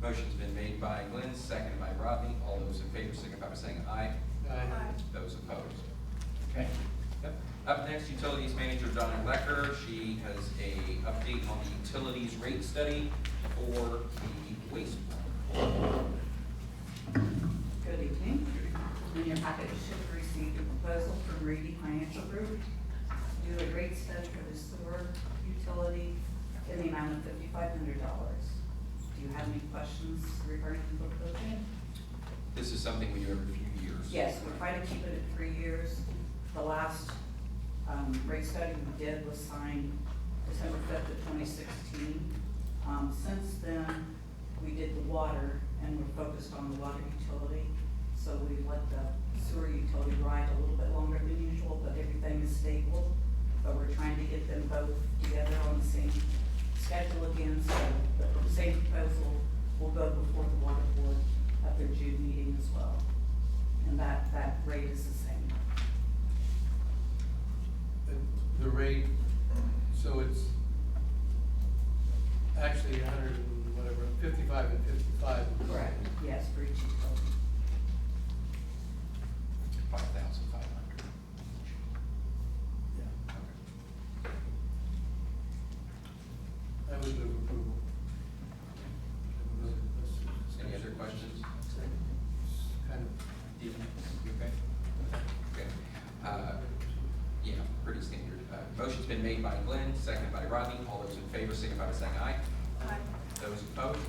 Motion's been made by Glenn, seconded by Rodney. All those in favor signify by saying aye. Aye. Those opposed? Okay. Yep. Up next, Utilities Manager Donna Lecher. She has a update on the utilities rate study for the waste plant. Good evening. In your packet, you should have received a proposal from Reedy Financial Group to do a rate study for the sewer utility in the amount of $5,500. Do you have any questions regarding the proposal? This is something we do every few years. Yes, we try to keep it at 3 years. The last rate study we did was signed December 5th of 2016. Since then, we did the water, and we're focused on the water utility. So we let the sewer utility ride a little bit longer than usual, but everything is stable. But we're trying to get them both together on the same schedule again, so the same proposal will go before the water board at their June meeting as well. And that rate is the same. The rate, so it's actually 100 and whatever, 55 and 55. Correct. Yes, for each utility. 5,500. Yeah. Okay. I would move approval. Any other questions? Kind of, You okay? Okay. Yeah, pretty standard. Motion's been made by Glenn, seconded by Rodney. All those in favor signify by saying aye. Aye. Those opposed?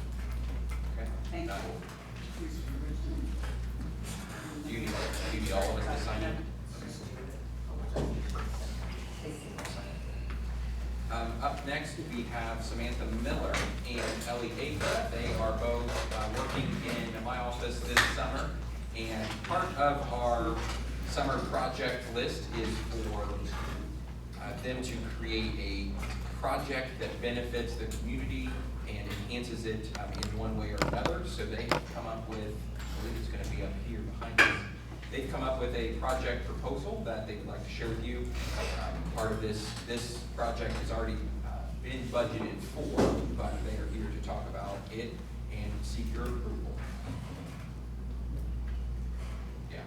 Okay. Thank Done. you. Do you need all of us to sign it? Up next, we have Samantha Miller and Ellie Ava. They are both working in my office this summer. And part of our summer project list is for them to create a project that benefits the community and enhances it in one way or another. So they have come up with, I believe it's going to be up here behind us. They've come up with a project proposal that they would like to share with you. Part of this project has already been budgeted for, but they are here to talk about it and seek your approval. Yeah.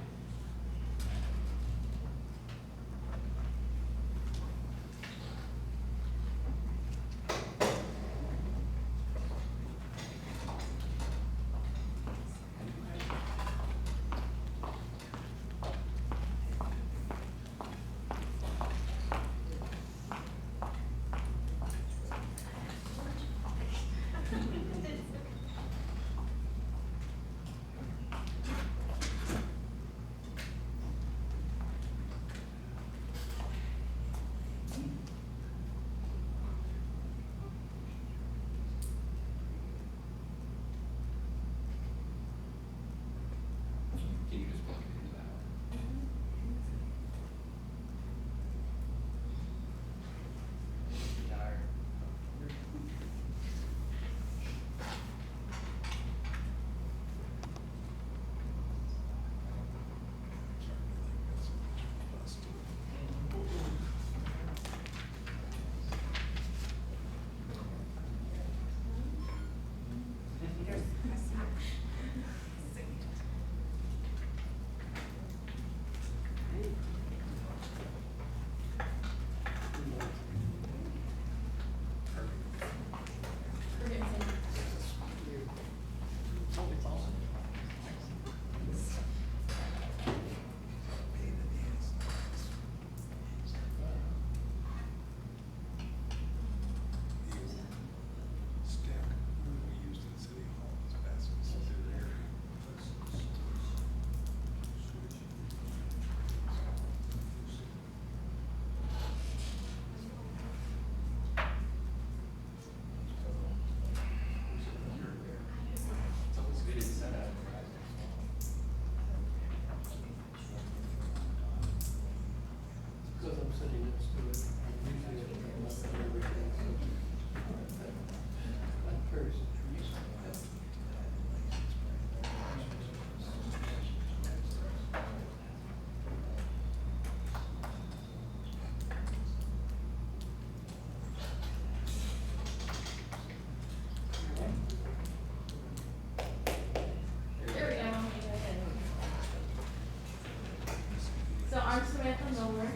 Stoermer.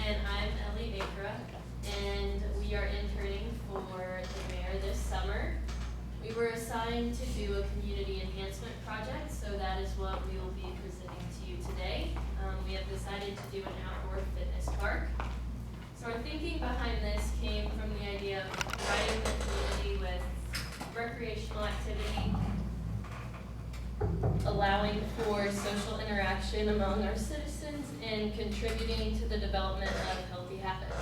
And I'm Ellie Akra, and we are interning for the mayor this summer. We were assigned to do a community enhancement project, so that is what we will be presenting to you today. We have decided to do an outdoor fitness park. So our thinking behind this came from the idea of providing the community with recreational activity, allowing for social interaction among our citizens, and contributing to the development of healthy habits.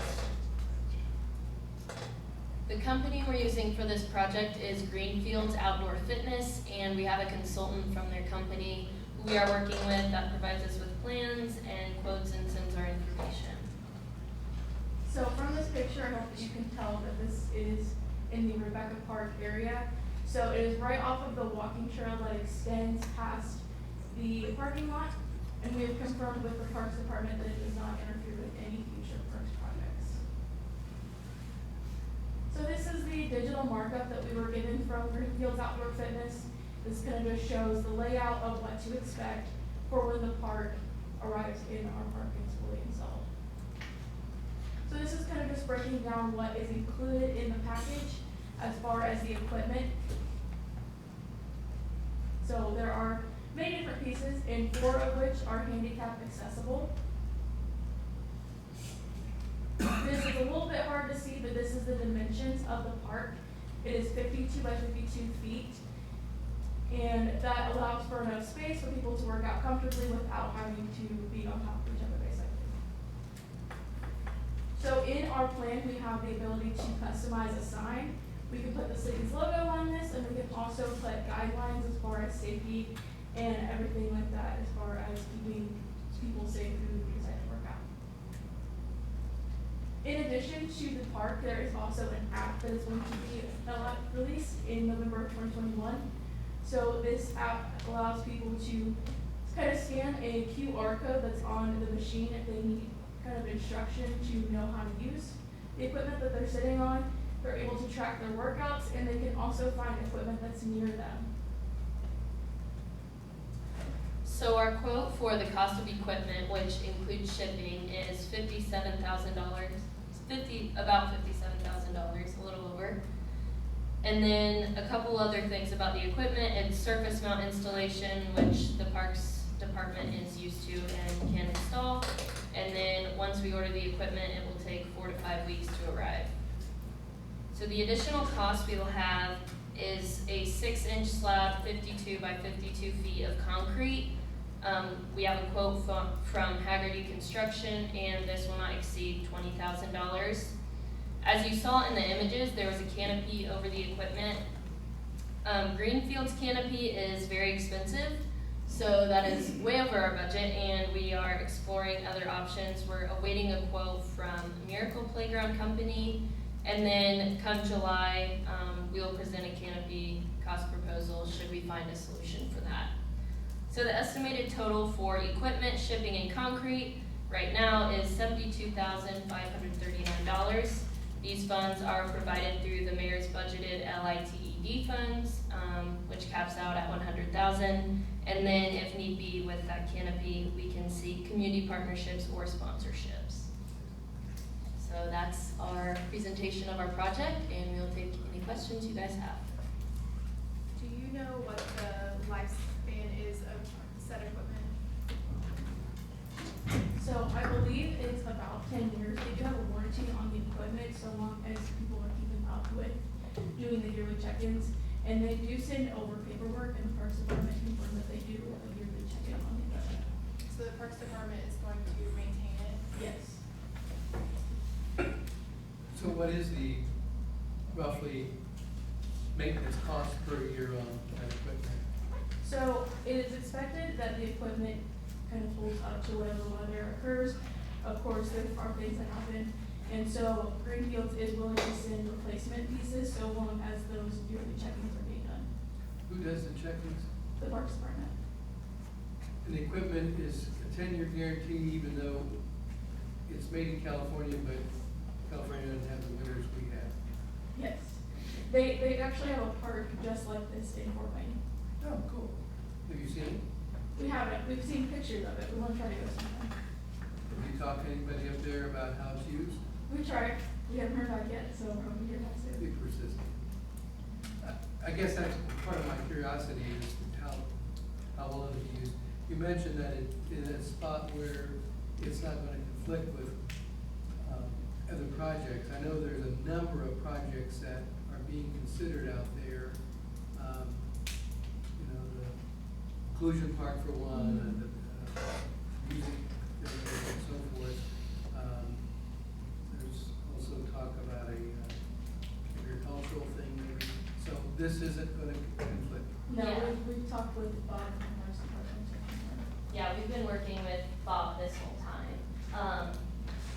The company we're using for this project is Greenfield's Outdoor Fitness, and we have a consultant from their company who we are working with that provides us with plans and quotes and sends our information. So from this picture, I hope that you can tell that this is in the Rebecca Park area. So it is right off of the walking trail that extends past the parking lot, and we have confirmed with the Parks Department that it does not interfere with any future parks projects. So this is the digital markup that we were given from Greenfield's Outdoor Fitness. This kind of just shows the layout of what to expect for when the park arrives in our park and is fully installed. So this is kind of just breaking down what is included in the package as far as the equipment. So there are many different pieces, and 4 of which are handicap accessible. This is a little bit hard to see, but this is the dimensions of the park. It is 52 by 52 feet, and that allows for enough space for people to work out comfortably without having to be on top of each other, basically. So in our plan, we have the ability to customize a sign. We can put the city's logo on this, and we can also put guidelines as far as safety and everything like that, as far as keeping people safe who decide to work out. In addition to the park, there is also an app that is going to be released in November of 2021. So this app allows people to kind of scan a QR code that's on the machine if they need kind of instruction to know how to use the equipment that they're sitting on. They're able to track their workouts, and they can also find equipment that's near them. So our quote for the cost of equipment, which includes shipping, is $57,000, about $57,000, a little over. And then a couple other things about the equipment: it's surface mount installation, which the Parks Department is used to and can install. And then once we order the equipment, it will take 4 to 5 weeks to arrive. So the additional cost we will have is a 6-inch slab, 52 by 52 feet of concrete. We have a quote from Haggerty Construction, and this will not exceed $20,000. As you saw in the images, there was a canopy over the equipment. Greenfield's canopy is very expensive, so that is way over our budget, and we are exploring other options. We're awaiting a quote from Miracle Playground Company. And then come July, we will present a canopy cost proposal should we find a solution for that. So the estimated total for equipment, shipping, and concrete right now is $72,539. These funds are provided through the mayor's budgeted LITED funds, which caps out at $100,000. And then if need be with that canopy, we can seek community partnerships or sponsorships. So that's our presentation of our project, and we'll take any questions you guys have. Do you know what the lifespan is of said equipment? So I believe it's about 10 years. They do have a warranty on the equipment so long as people are keeping up with doing the yearly check-ins. And they do send over paperwork, and the Parks Department confirmed that they do a yearly check-in on the equipment. So the Parks Department is going to maintain it? Yes. So what is the roughly maintenance cost per year on that equipment? So it is expected that the equipment kind of holds up to whatever weather occurs. Of course, there are things that happen, and so Greenfields is willing to send replacement pieces so long as those yearly check-ins are being done. Who does the check-ins? The Parks Department. And the equipment is a 10-year guarantee, even though it's made in California, but California doesn't have the winters we have. Yes. They actually have a park just like this in Fort Wayne. Oh, cool. Have you seen it? We haven't. We've seen pictures of it. We want to try to go sometime. Have you talked to anybody up there about how it's used? We tried, we haven't heard back yet, so we'll probably hear back soon. Be persistent. I guess that's part of my curiosity is how well it's used. You mentioned that it is a spot where it's not gonna conflict with, other projects. I know there's a number of projects that are being considered out there. You know, the inclusion park for one, and the, music and so forth. There's also talk about a, agricultural thing maybe. So this isn't gonna conflict. No, Yeah. we've talked with Bob from our department. Yeah, we've been working with Bob this whole time.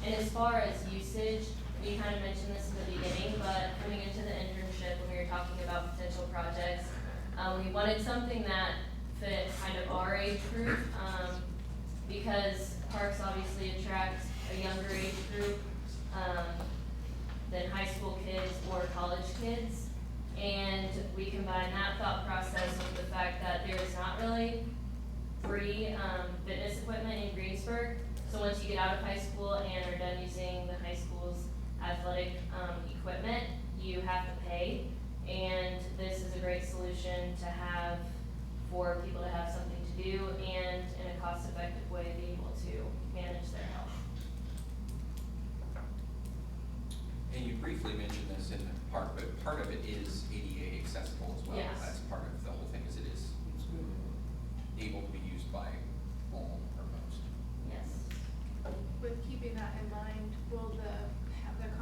And as far as usage, we kind of mentioned this in the beginning, but coming into the internship, when we were talking about potential projects, we wanted something that fit kind of our age group, because parks obviously attract a younger age group, than high school kids or college kids. And we combine that thought process with the fact that there is not really free, fitness equipment in Greensburg. So once you get out of high school and are done using the high school's athletic, equipment, you have to pay. And this is a great solution to have for people to have something to do and in a cost-effective way be able to manage their health. And you briefly mentioned this in the park, but part of it is ADA accessible as well. Yes. That's part of the whole thing, is it is able to be used by all or most. Yes. With keeping that in mind, will the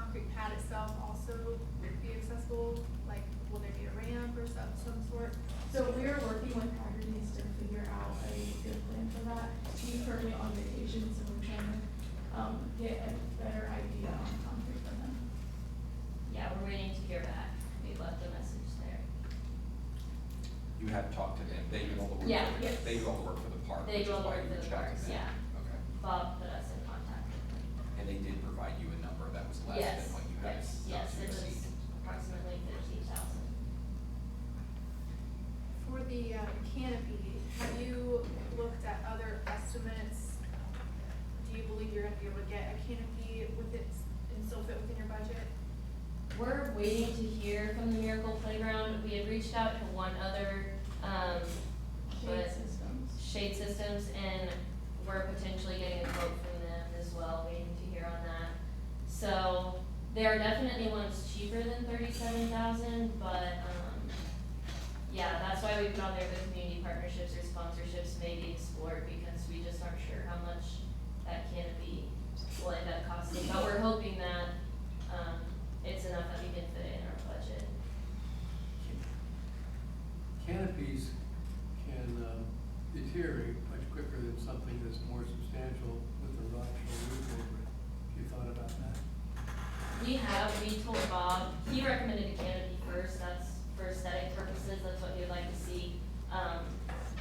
concrete pad itself also be accessible? Like, will there be a ramp or some sort? So we are working with Haggerty's to figure out a good plan for that. He's currently on vacation, so we're trying to, get a better idea on concrete for him. Yeah, we're waiting to hear back. We left a message there. You have talked to them, they do all the work. Yeah, for yes. They do all the work for the park, They which do is all the why work you for the reached out to parks, them. yeah. Okay. Bob put us in contact with them. And they did provide you a number that was less Yes, than what you had. yes, it was received. approximately 15,000. For the canopy, have you looked at other estimates? Do you believe you're gonna be able to get a canopy with it and still fit within your budget? We're waiting to hear from the Miracle Playground. We had reached out to one other, Shade but systems. Shade Systems, and we're potentially getting a quote from them as well, waiting to hear on that. So, there are definitely ones cheaper than 37,000, but, yeah, that's why we put on there the community partnerships or sponsorships may be explored, because we just aren't sure how much that canopy will end up costing. But we're hoping that, it's enough that we can fit it in our budget. Canopies can deteriorate much quicker than something that's more substantial with a rock roof over it. Have you thought about that? We told Bob, he recommended a canopy first, that's for aesthetic purposes, that's what he would like to see.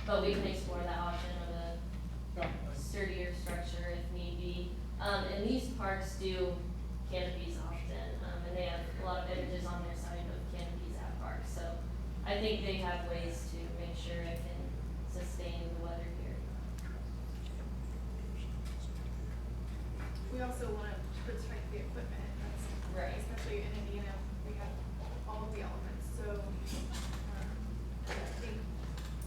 But we can explore that option of a sturdier structure if need be. And these parks do canopies often, and they have a lot of images on their site of canopies at parks, so I think they have ways to make sure it can sustain the weather here. We also wanna protect the equipment, that's, Right. especially in Indiana, we have all of the elements, so, I think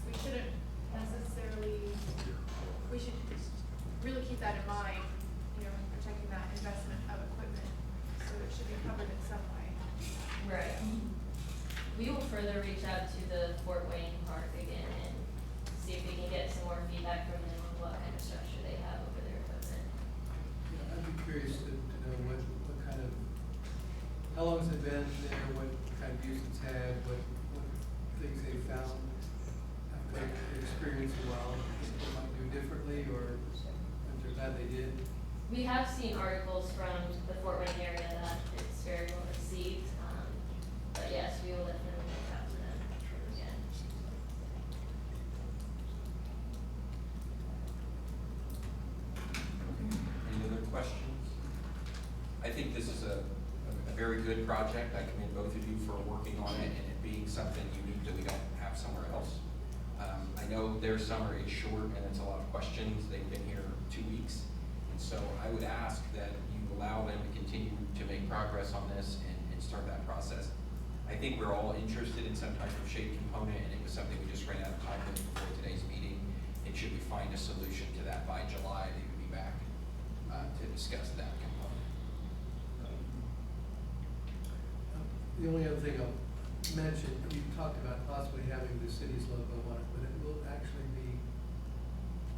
we shouldn't necessarily, we should really keep that in mind, you know, protecting that investment of equipment, so it should be covered in some way. Right. We will further reach out to the Fort Wayne Park again and see if we can get some more feedback from them on what kind of structure they have over their equipment. Yeah, I'd be curious to know what kind of, how long has it been there, what kind of use it's had, what things they found after they experienced a while, they might do differently, or if they're glad they did. We have seen articles from the Fort Wayne area that it's very well received, but yes, we will definitely reach out to them again. Any other questions? I think this is a very good project. I commend both of you for working on it and it being something unique that we don't have somewhere else. I know their summer is short and it's a lot of questions. They've been here 2 weeks. And And so I would ask that you allow them to continue to make progress on this and start that process. I think we're all interested in some type of shade component, and it was something we just ran out of time with before today's meeting. And should we find a solution to that by July, they would be back to discuss that component. The only other thing I'll mention, you talked about possibly having the city's logo on it, but it will actually be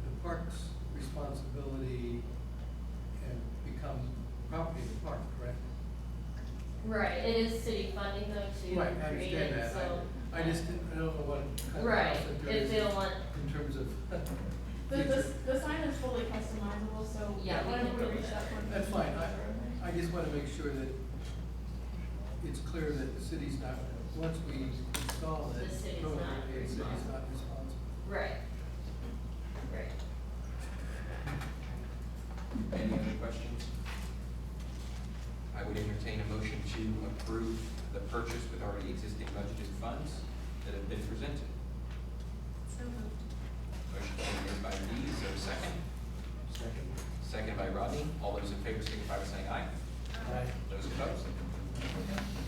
the park's responsibility and become property of the park, correct? Right, it is city funding though to Right, I create understand it, that. so. I just didn't, I don't know what kind of Right, concept there if is they don't want, in terms of. The sign is fully customizable, so Yeah, we whenever can we build reach it. that point. That's fine, I just wanna make sure that it's clear that the city's not, once we install it. The city's not the city's responsible. not responsible. right. Right. Any other questions? I would entertain a motion to approve the purchase with already existing budgeted funds that have been presented. So moved. Motion made by Lee, is there a second? Second. Second by Rodney. All those in favor signify by saying aye. Aye. Those opposed?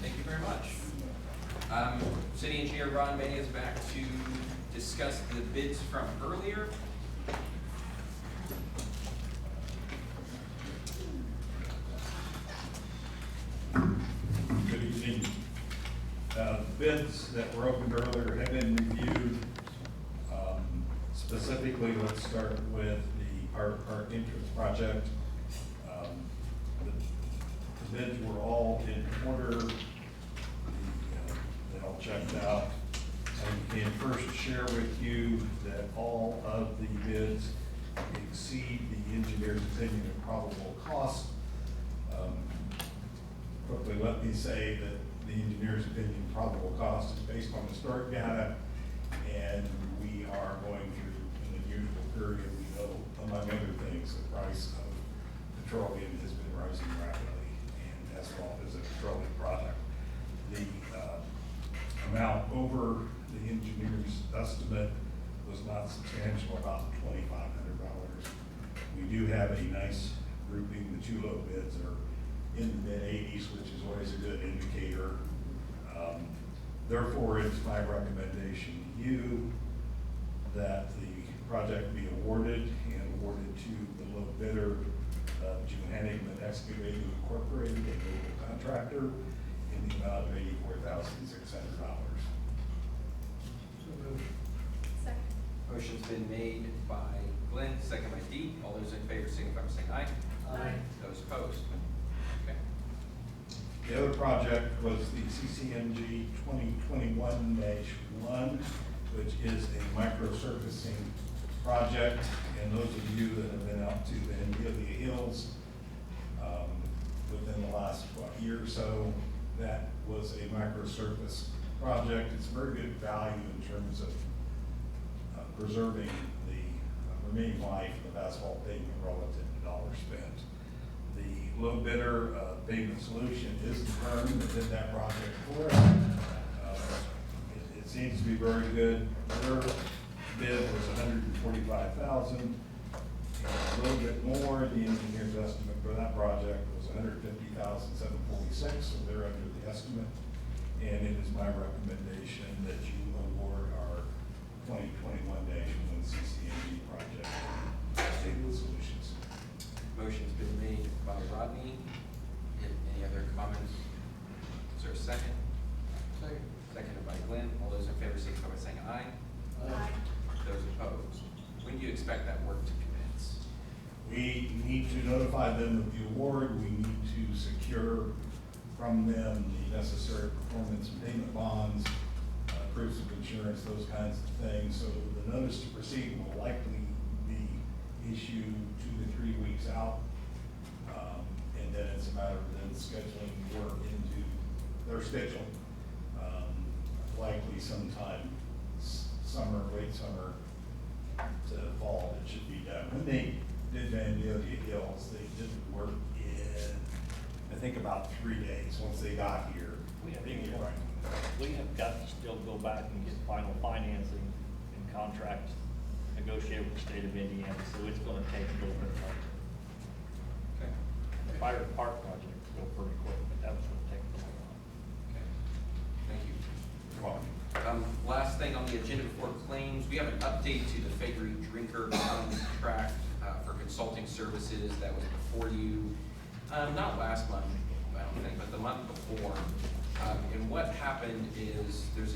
Thank you very much. City Engineer Ron May is back to discuss the bids from earlier. Good evening. Bids that were opened earlier have been reviewed. Specifically, let's start with the park entrance project. The bids were all in order. They all checked out. I can first share with you that all of the bids exceed the engineer's opinion of probable cost. Quickly, let me say that the engineer's opinion of probable cost is based on historic data, and we are going through an unusual period. We know, among other things, the price of petroleum has been rising rapidly, and asphalt is a petroleum product. The amount over the engineer's estimate was not substantial, about $2,500. We do have a nice grouping. The two low bids are in the mid-80s, which is always a good indicator. Therefore, it's my recommendation to you that the project be awarded to the low bidder, Johanneman Excavating Incorporated, a local contractor, in the amount of $84,600. So moved. Second. Motion's been made by Glenn, second by Dee. All those in favor signify by saying aye. Aye. Those opposed? Okay. The other project was the CCMG 2021-1, which is a micro-surfacing project. And those of you that have been out to the Amelia Hills within the last year or so, that was a micro-surface project. It's very good value in terms of preserving the remaining life of asphalt pavement relative to dollars spent. The low bidder, Pavement Solution, is the firm that did that project for us. It seems to be very good. Their bid was $145,000. A little bit more, the engineer's estimate for that project was $150,746, so they're under the estimate. And it is my recommendation that you award our 2021-1 CCMG project to Pavement Solutions. Motion's been made by Rodney. Any other comments? Is there a second? Second. Seconded by Glenn. All those in favor signify by saying aye. Aye. Those opposed? When do you expect that work to commence? We need to notify them of the award. We need to secure from them the necessary performance and payment bonds, proofs of insurance, those kinds of things. So the notice to proceed will likely be issued 2 to 3 weeks out. And then it's a matter of them scheduling work into their schedule. Likely sometime summer, late summer to fall, it should be done. When they did Vandalia Hills, they did the work in, I think, about 3 days. Once they got here, We have they get right. We have got to still go back and get final financing and contract negotiated with the state of Indiana, so it's gonna take a little bit of time. fire park project go pretty quick, but that was gonna take a while. Okay. Thank you. You're welcome. Last thing on the agenda before claims, we have an update to the Fakery Drinker contract for consulting services that was before you, not last month, I don't think, but the month before. And what happened is there's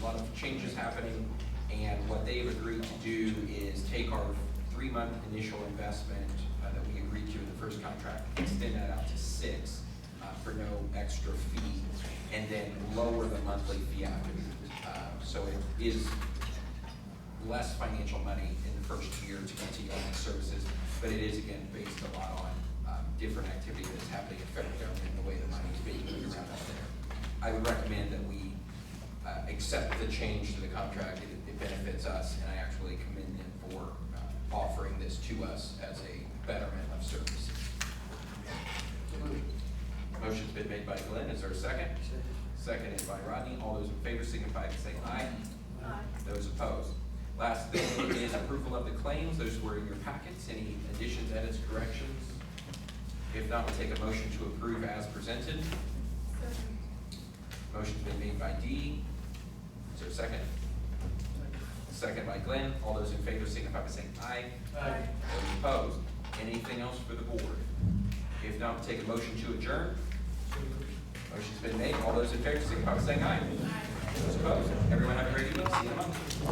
a lot of changes happening, and what they've agreed to do is take our 3-month initial investment that we agreed to in the first contract, extend that out to 6 for no extra fee, and then lower the monthly fee after. So it is less financial money in the first year to continue on the services, but it is again based a lot on different activity that's happening in federal government and the way the money is being moved around out there. I would recommend that we accept the change to the contract. It benefits us, and I actually commend them for offering this to us as a betterment of services. Motion's been made by Glenn. Is there a second? Seconded by Rodney. All those in favor signify by saying aye. Aye. Those opposed. Last thing is approval of the claims. Those were in your packets. Any additions, edits, corrections? If not, we'll take a motion to approve as presented. Motion's been made by Dee. Is there a second? Second by Glenn. All those in favor signify by saying aye. Aye. Those opposed. Anything else for the board? If not, we'll take a motion to adjourn. Motion's been made. All those in favor signify by saying aye. Aye. Those opposed. Everyone have a great evening. See you in a month.